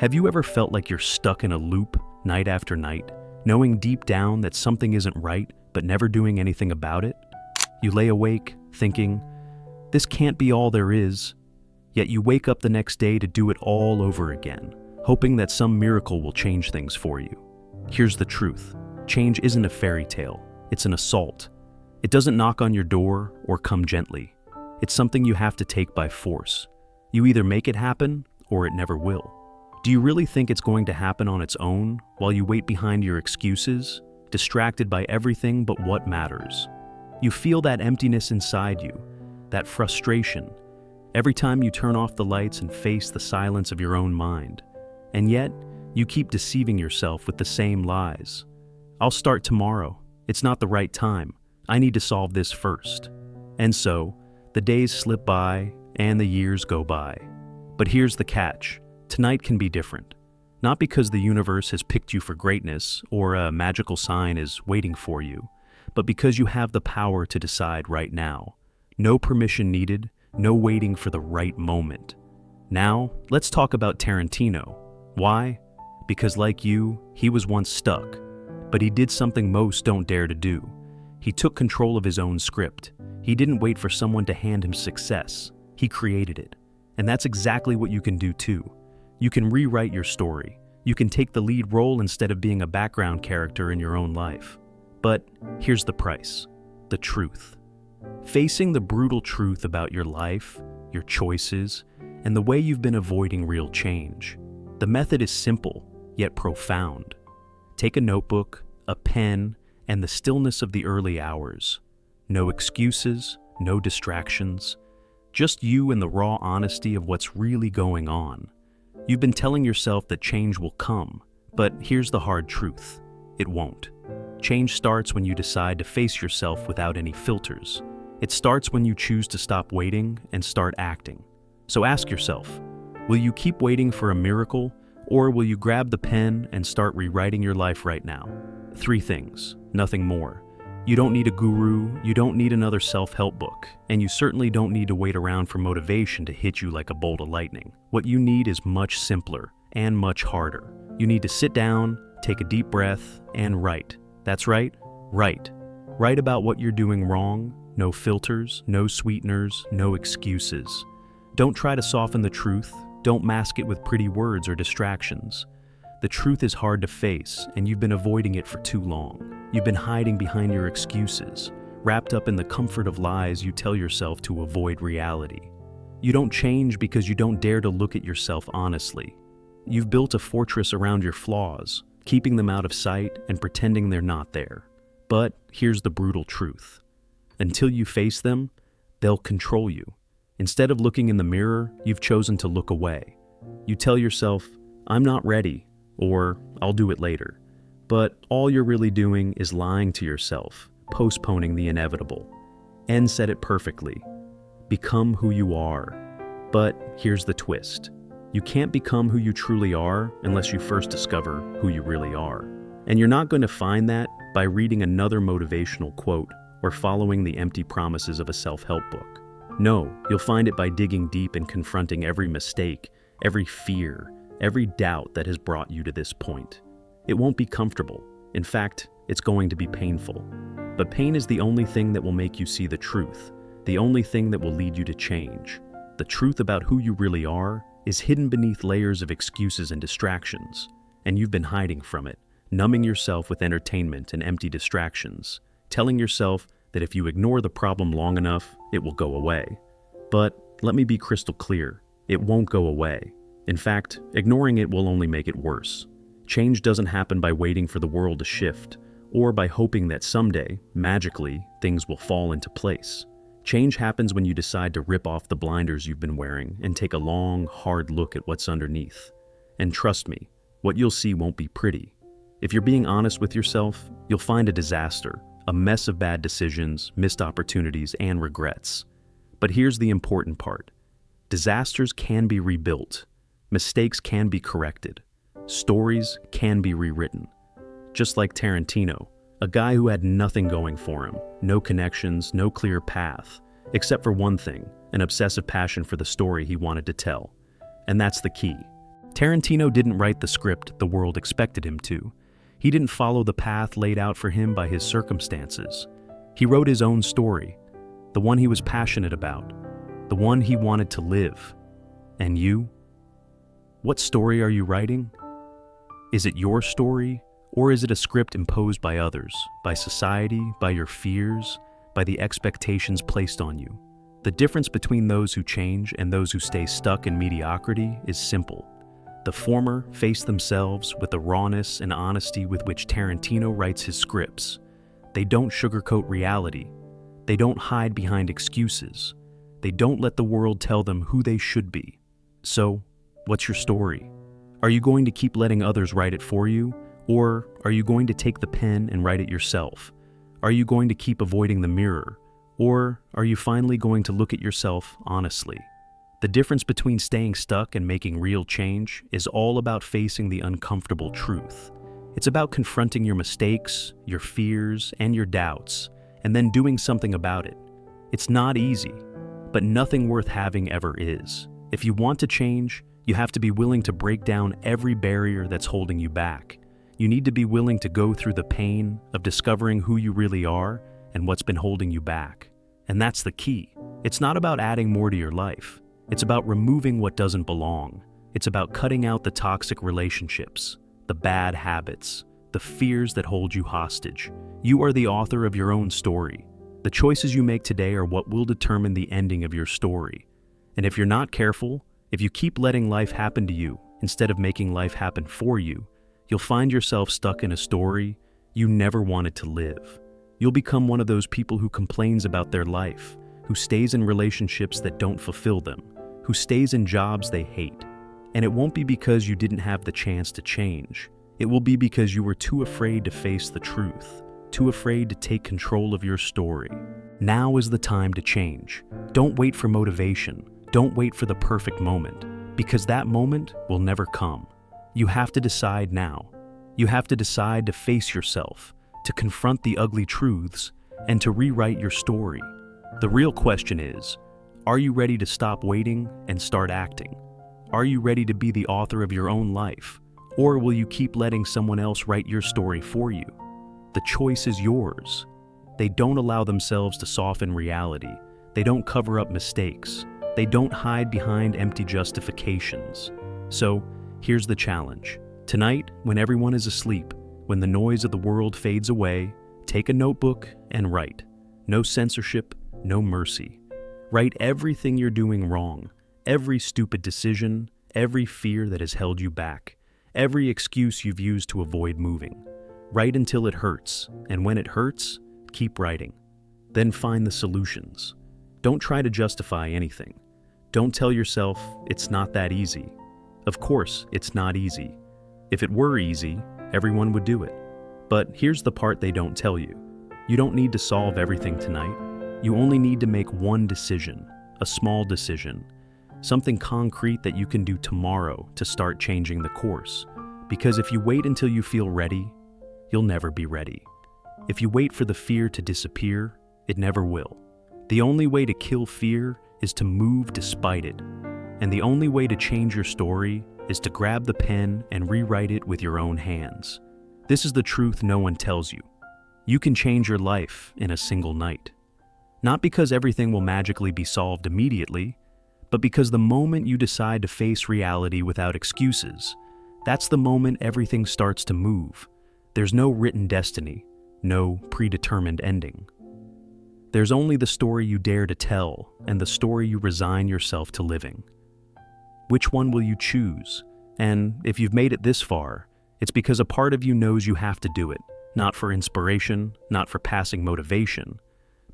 Have you ever felt like you're stuck in a loop night after night, knowing deep down that something isn't right, but never doing anything about it? You lay awake, thinking, this can't be all there is, yet you wake up the next day to do it all over again, hoping that some miracle will change things for you. Here's the truth. Change isn't a fairy tale, it's an assault. It doesn't knock on your door or come gently. It's something you have to take by force. You either make it happen or it never will. Do you really think it's going to happen on its own while you wait behind your excuses, distracted by everything but what matters? You feel that emptiness inside you, that frustration, every time you turn off the lights and face the silence of your own mind. And yet, you keep deceiving yourself with the same lies. I'll start tomorrow. It's not the right time. I need to solve this first. And so, the days slip by and the years go by. But here's the catch. Tonight can be different. Not because the universe has picked you for greatness or a magical sign is waiting for you, but because you have the power to decide right now. No permission needed, no waiting for the right moment. Now, let's talk about Tarantino. Why? Because like you, he was once stuck, but he did something most don't dare to do. He took control of his own script. He didn't wait for someone to hand him success. He created it. And that's exactly what you can do too. You can rewrite your story. You can take the lead role instead of being a background character in your own life. But here's the price: the truth. Facing the brutal truth about your life, your choices, and the way you've been avoiding real change. The method is simple, yet profound. Take a notebook, a pen, and the stillness of the early hours. No excuses, no distractions. Just you and the raw honesty of what's really going on. You've been telling yourself that change will come, but here's the hard truth. It won't. Change starts when you decide to face yourself without any filters. It starts when you choose to stop waiting and start acting. So ask yourself, will you keep waiting for a miracle, or will you grab the pen and start rewriting your life right now? 3 things, nothing more. You don't need a guru, you don't need another self-help book, and you certainly don't need to wait around for motivation to hit you like a bolt of lightning. What you need is much simpler and much harder. You need to sit down, take a deep breath, and write. That's right, write. Write about what you're doing wrong, no filters, no sweeteners, no excuses. Don't try to soften the truth, don't mask it with pretty words or distractions. The truth is hard to face, and you've been avoiding it for too long. You've been hiding behind your excuses, wrapped up in the comfort of lies you tell yourself to avoid reality. You don't change because you don't dare to look at yourself honestly. You've built a fortress around your flaws, keeping them out of sight and pretending they're not there. But here's the brutal truth. Until you face them, they'll control you. Instead of looking in the mirror, you've chosen to look away. You tell yourself, I'm not ready, or I'll do it later. But all you're really doing is lying to yourself, postponing the inevitable. N said it perfectly. Become who you are. But here's the twist. You can't become who you truly are unless you first discover who you really are. And you're not going to find that by reading another motivational quote or following the empty promises of a self-help book. No, you'll find it by digging deep and confronting every mistake, every fear, every doubt that has brought you to this point. It won't be comfortable. In fact, it's going to be painful. But pain is the only thing that will make you see the truth, the only thing that will lead you to change. The truth about who you really are is hidden beneath layers of excuses and distractions, and you've been hiding from it, numbing yourself with entertainment and empty distractions, telling yourself that if you ignore the problem long enough, it will go away. But let me be crystal clear, it won't go away. In fact, ignoring it will only make it worse. Change doesn't happen by waiting for the world to shift, or by hoping that someday, magically, things will fall into place. Change happens when you decide to rip off the blinders you've been wearing and take a long, hard look at what's underneath. And trust me, what you'll see won't be pretty. If you're being honest with yourself, you'll find a disaster, a mess of bad decisions, missed opportunities, and regrets. But here's the important part. Disasters can be rebuilt. Mistakes can be corrected. Stories can be rewritten. Just like Tarantino, a guy who had nothing going for him, no connections, no clear path, except for one thing, an obsessive passion for the story he wanted to tell. And that's the key. Tarantino didn't write the script the world expected him to. He didn't follow the path laid out for him by his circumstances. He wrote his own story, the one he was passionate about, the one he wanted to live. And you? What story are you writing? Is it your story, or is it a script imposed by others, by society, by your fears, by the expectations placed on you? The difference between those who change and those who stay stuck in mediocrity is simple. The former face themselves with the rawness and honesty with which Tarantino writes his scripts. They don't sugarcoat reality. They don't hide behind excuses. They don't let the world tell them who they should be. So, what's your story? Are you going to keep letting others write it for you? Or are you going to take the pen and write it yourself? Are you going to keep avoiding the mirror? Or are you finally going to look at yourself honestly? The difference between staying stuck and making real change is all about facing the uncomfortable truth. It's about confronting your mistakes, your fears, and your doubts, and then doing something about it. It's not easy, but nothing worth having ever is. If you want to change, you have to be willing to break down every barrier that's holding you back. You need to be willing to go through the pain of discovering who you really are and what's been holding you back. And that's the key. It's not about adding more to your life. It's about removing what doesn't belong. It's about cutting out the toxic relationships, the bad habits, the fears that hold you hostage. You are the author of your own story. The choices you make today are what will determine the ending of your story. And if you're not careful, if you keep letting life happen to you instead of making life happen for you, you'll find yourself stuck in a story you never wanted to live. You'll become one of those people who complains about their life, who stays in relationships that don't fulfill them, who stays in jobs they hate. And it won't be because you didn't have the chance to change. It will be because you were too afraid to face the truth, too afraid to take control of your story. Now is the time to change. Don't wait for motivation. Don't wait for the perfect moment, because that moment will never come. You have to decide now. You have to decide to face yourself, to confront the ugly truths, and to rewrite your story. The real question is, are you ready to stop waiting and start acting? Are you ready to be the author of your own life? Or will you keep letting someone else write your story for you? The choice is yours. They don't allow themselves to soften reality. They don't cover up mistakes. They don't hide behind empty justifications. So, here's the challenge. Tonight, when everyone is asleep, when the noise of the world fades away, take a notebook and write. No censorship, no mercy. Write everything you're doing wrong, every stupid decision, every fear that has held you back, every excuse you've used to avoid moving. Write until it hurts, and when it hurts, keep writing. Then find the solutions. Don't try to justify anything. Don't tell yourself it's not that easy. Of course, it's not easy. If it were easy, everyone would do it. But here's the part they don't tell you. You don't need to solve everything tonight. You only need to make one decision, a small decision, something concrete that you can do tomorrow to start changing the course. Because if you wait until you feel ready, you'll never be ready. If you wait for the fear to disappear, it never will. The only way to kill fear is to move despite it. And the only way to change your story is to grab the pen and rewrite it with your own hands. This is the truth no one tells you. You can change your life in a single night. Not because everything will magically be solved immediately, but because the moment you decide to face reality without excuses, that's the moment everything starts to move. There's no written destiny, no predetermined ending. There's only the story you dare to tell and the story you resign yourself to living. Which one will you choose? And if you've made it this far, it's because a part of you knows you have to do it, not for inspiration, not for passing motivation,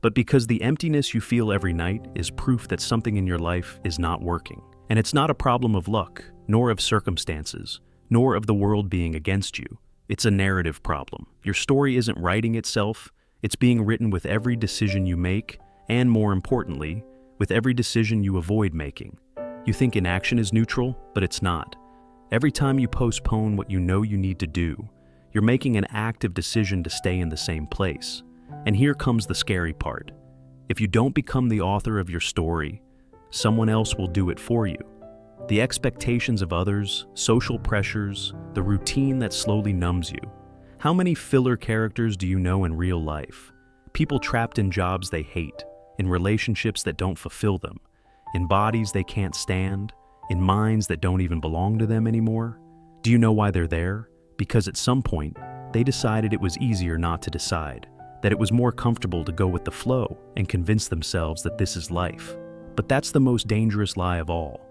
but because the emptiness you feel every night is proof that something in your life is not working. And it's not a problem of luck, nor of circumstances, nor of the world being against you. It's a narrative problem. Your story isn't writing itself, it's being written with every decision you make, and more importantly, with every decision you avoid making. You think inaction is neutral, but it's not. Every time you postpone what you know you need to do, you're making an active decision to stay in the same place. And here comes the scary part. If you don't become the author of your story, someone else will do it for you. The expectations of others, social pressures, the routine that slowly numbs you. How many filler characters do you know in real life? People trapped in jobs they hate, in relationships that don't fulfill them, in bodies they can't stand, in minds that don't even belong to them anymore. Do you know why they're there? Because at some point, they decided it was easier not to decide, that it was more comfortable to go with the flow and convince themselves that this is life. But that's the most dangerous lie of all.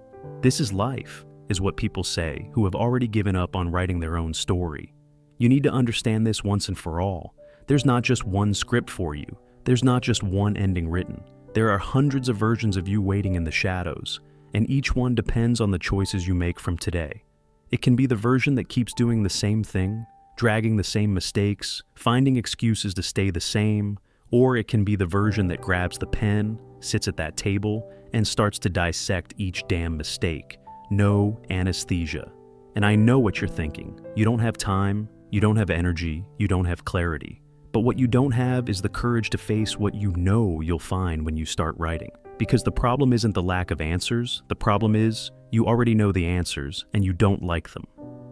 This is life, is what people say who have already given up on writing their own story. You need to understand this once and for all. There's not just one script for you. There's not just one ending written. There are hundreds of versions of you waiting in the shadows, and each one depends on the choices you make from today. It can be the version that keeps doing the same thing, dragging the same mistakes, finding excuses to stay the same, or it can be the version that grabs the pen, sits at that table, and starts to dissect each damn mistake. No anesthesia. And I know what you're thinking. You don't have time, you don't have energy, you don't have clarity. But what you don't have is the courage to face what you know you'll find when you start writing. Because the problem isn't the lack of answers, the problem is you already know the answers and you don't like them.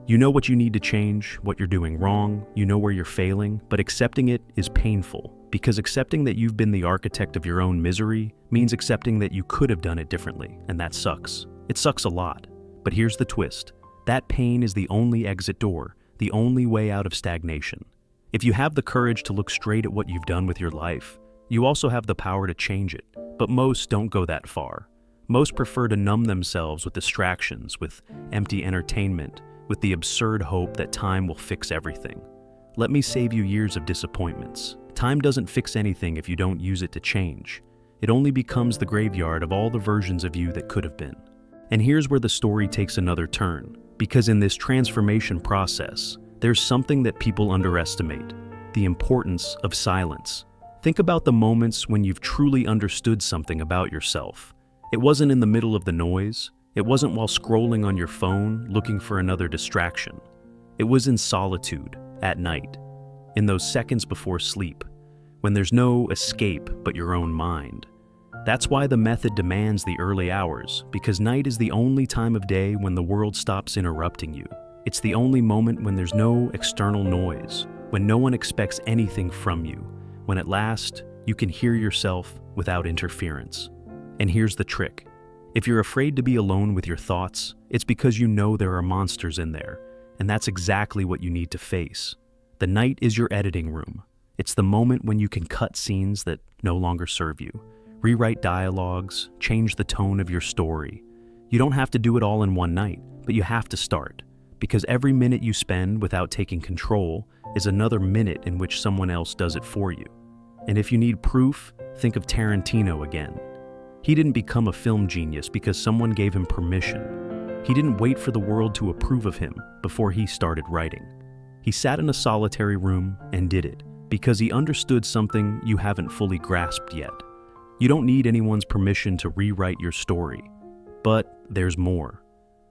You know what you need to change, what you're doing wrong, you know where you're failing, but accepting it is painful. Because accepting that you've been the architect of your own misery means accepting that you could have done it differently, and that sucks. It sucks a lot. But here's the twist. That pain is the only exit door, the only way out of stagnation. If you have the courage to look straight at what you've done with your life, you also have the power to change it. But most don't go that far. Most prefer to numb themselves with distractions, with empty entertainment, with the absurd hope that time will fix everything. Let me save you years of disappointments. Time doesn't fix anything if you don't use it to change. It only becomes the graveyard of all the versions of you that could have been. And here's where the story takes another turn, because in this transformation process, there's something that people underestimate: the importance of silence. Think about the moments when you've truly understood something about yourself. It wasn't in the middle of the noise. It wasn't while scrolling on your phone looking for another distraction. It was in solitude, at night, in those seconds before sleep, when there's no escape but your own mind. That's why the method demands the early hours, because night is the only time of day when the world stops interrupting you. It's the only moment when there's no external noise, when no one expects anything from you, when at last you can hear yourself without interference. And here's the trick. If you're afraid to be alone with your thoughts, it's because you know there are monsters in there, and that's exactly what you need to face. The night is your editing room. It's the moment when you can cut scenes that no longer serve you, rewrite dialogues, change the tone of your story. You don't have to do it all in one night, but you have to start, because every minute you spend without taking control is another minute in which someone else does it for you. And if you need proof, think of Tarantino again. He didn't become a film genius because someone gave him permission. He didn't wait for the world to approve of him before he started writing. He sat in a solitary room and did it because he understood something you haven't fully grasped yet. You don't need anyone's permission to rewrite your story. But there's more.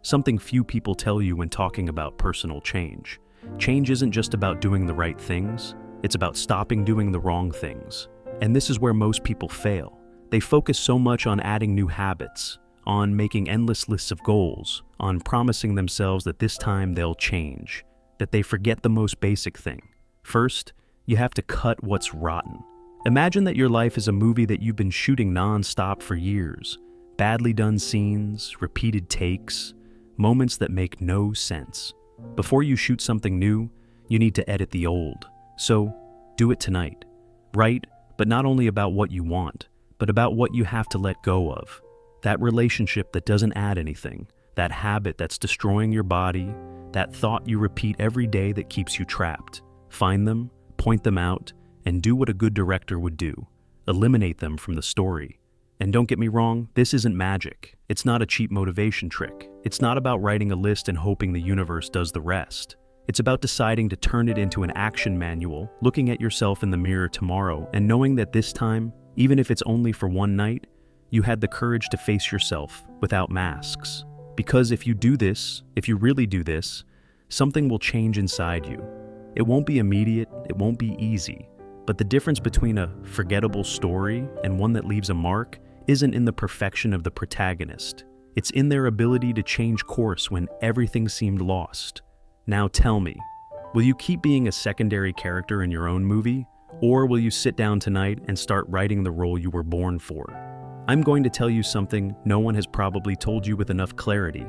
Something few people tell you when talking about personal change. Change isn't just about doing the right things, it's about stopping doing the wrong things. And this is where most people fail. They focus so much on adding new habits, on making endless lists of goals, on promising themselves that this time they'll change, that they forget the most basic thing. First, you have to cut what's rotten. Imagine that your life is a movie that you've been shooting non-stop for years. Badly done scenes, repeated takes, moments that make no sense. Before you shoot something new, you need to edit the old. So, do it tonight. Write, but not only about what you want, but about what you have to let go of. That relationship that doesn't add anything, that habit that's destroying your body, that thought you repeat every day that keeps you trapped. Find them, point them out, and do what a good director would do. Eliminate them from the story. And don't get me wrong, this isn't magic. It's not a cheap motivation trick. It's not about writing a list and hoping the universe does the rest. It's about deciding to turn it into an action manual, looking at yourself in the mirror tomorrow, and knowing that this time, even if it's only for one night, you had the courage to face yourself without masks. Because if you do this, if you really do this, something will change inside you. It won't be immediate, it won't be easy, but the difference between a forgettable story and one that leaves a mark isn't in the perfection of the protagonist. It's in their ability to change course when everything seemed lost. Now tell me, will you keep being a secondary character in your own movie, or will you sit down tonight and start writing the role you were born for? I'm going to tell you something no one has probably told you with enough clarity.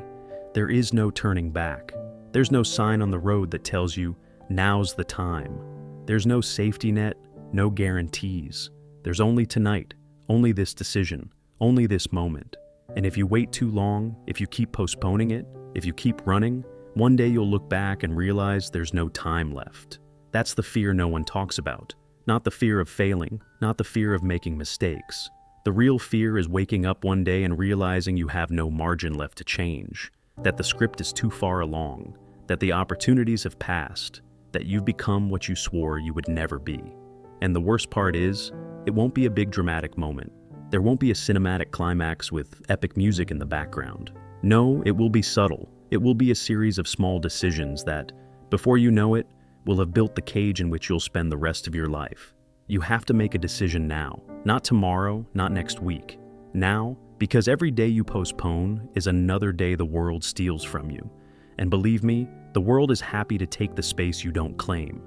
There is no turning back. There's no sign on the road that tells you, now's the time. There's no safety net, no guarantees. There's only tonight, only this decision, only this moment. And if you wait too long, if you keep postponing it, if you keep running, one day you'll look back and realize there's no time left. That's the fear no one talks about. Not the fear of failing, not the fear of making mistakes. The real fear is waking up one day and realizing you have no margin left to change, that the script is too far along, that the opportunities have passed, that you've become what you swore you would never be. And the worst part is, it won't be a big dramatic moment. There won't be a cinematic climax with epic music in the background. No, it will be subtle. It will be a series of small decisions that, before you know it, will have built the cage in which you'll spend the rest of your life. You have to make a decision now, not tomorrow, not next week. Now, because every day you postpone is another day the world steals from you. And believe me, the world is happy to take the space you don't claim.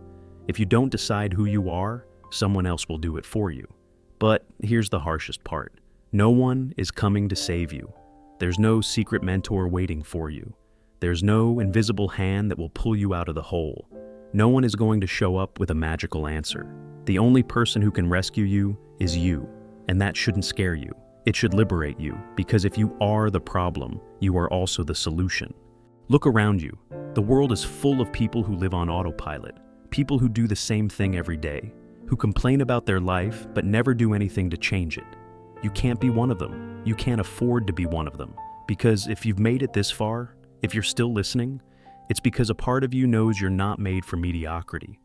If you don't decide who you are, someone else will do it for you. But here's the harshest part. No one is coming to save you. There's no secret mentor waiting for you. There's no invisible hand that will pull you out of the hole. No one is going to show up with a magical answer. The only person who can rescue you is you, and that shouldn't scare you. It should liberate you, because if you are the problem, you are also the solution. Look around you. The world is full of people who live on autopilot, people who do the same thing every day, who complain about their life but never do anything to change it. You can't be one of them. You can't afford to be one of them, because if you've made it this far, if you're still listening, it's because a part of you knows you're not made for mediocrity.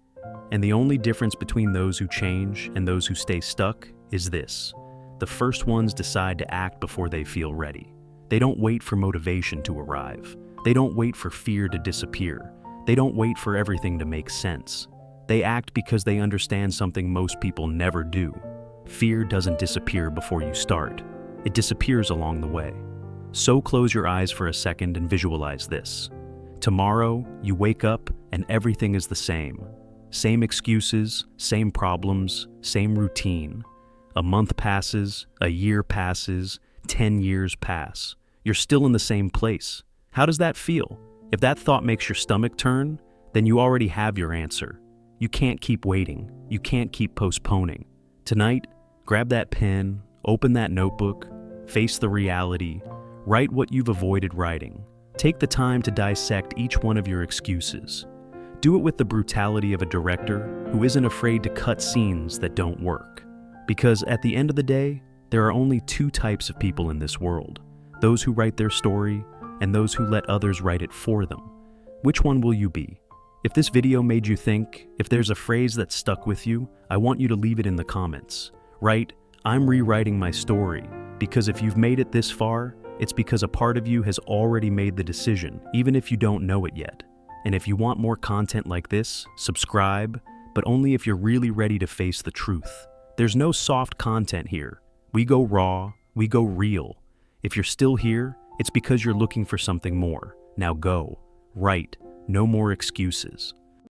And the only difference between those who change and those who stay stuck is this. The first ones decide to act before they feel ready. They don't wait for motivation to arrive. They don't wait for fear to disappear. They don't wait for everything to make sense. They act because they understand something most people never do. Fear doesn't disappear before you start. It disappears along the way. So close your eyes for a second and visualize this. Tomorrow, you wake up and everything is the same. Same excuses, same problems, same routine. A month passes, a year passes, 10 years pass. You're still in the same place. How does that feel? If that thought makes your stomach turn, then you already have your answer. You can't keep waiting. You can't keep postponing. Tonight, grab that pen, open that notebook, face the reality, write what you've avoided writing. Take the time to dissect each one of your excuses. Do it with the brutality of a director who isn't afraid to cut scenes that don't work. Because at the end of the day, there are only two types of people in this world. Those who write their story and those who let others write it for them. Which one will you be? If this video made you think, if there's a phrase that stuck with you, I want you to leave it in the comments. Write, I'm rewriting my story, because if you've made it this far, it's because a part of you has already made the decision, even if you don't know it yet. And if you want more content like this, subscribe, but only if you're really ready to face the truth. There's no soft content here. We go raw, we go real. If you're still here, it's because you're looking for something more. Now go, write, no more excuses.